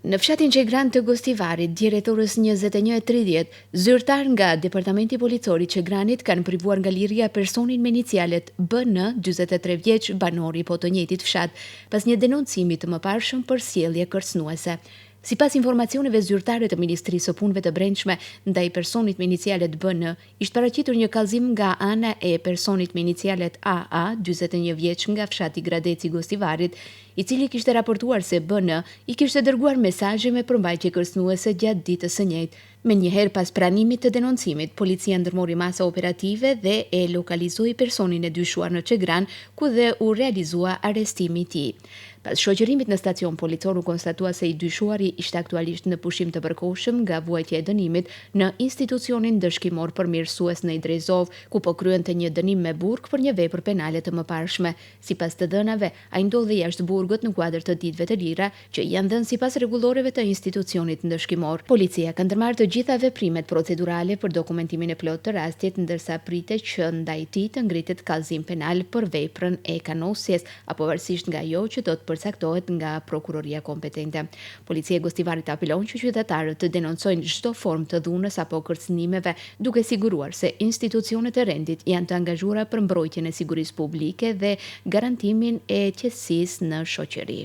Në fshatin Çegran të Gostivarit, djeret orës 21:30, zyrtar nga Departamenti Policor i Çegranit kanë privuar nga liria personin me inicialet BN, 43 vjeç, banor i po të njëjtit fshat, pas një denoncimi të mëparshëm për sjellje kërcënuese. Sipas informacioneve zyrtare të Ministrisë së Punëve të Brendshme, ndaj personit me inicialet BN, ishte paraqitur një kallëzim nga ana e personit me inicialet AA, 41 vjeç, nga fshati Gradeci i Gostivarit, i cili kishte raportuar se BN i kishte dërguar mesazhe me përmbajtje kërcënuese gjatë ditës së njëjtë. Menjëherë pas pranimit të denoncimit, policia ndërmori masa operative dhe e lokalizoi personin e dyshuar në Çegran, ku dhe u realizua arrestimi i tij. Pas shoqërimit në stacion policor u konstatua se i dyshuari ishte aktualisht në pushim të përkohshëm nga vuajtja e dënimit në institucionin dëshkimor përmirësues në Idrezov, ku po kryente një dënim me burg për një vepër penale të mëparshme. Sipas të dhënave, ai ndodhej jashtë burgut në kuadër të ditëve të lira që janë dhënë sipas rregulloreve të institucionit ndëshkimor. Policia ka ndërmarrë të gjitha veprimet procedurale për dokumentimin e plotë të rastit, ndërsa pritet që ndaj tij të ngritet kallëzim penal për veprën e kanosjes, apo varësisht nga ajo që do të përcaktohet nga prokuroria kompetente. Policia e Gostivarit apelon që qytetarët të denoncojnë çdo formë të dhunës apo kërcënimeve, duke siguruar se institucionet e rendit janë të angazhuara për mbrojtjen e sigurisë publike dhe garantimin e qetësisë në shoqëri.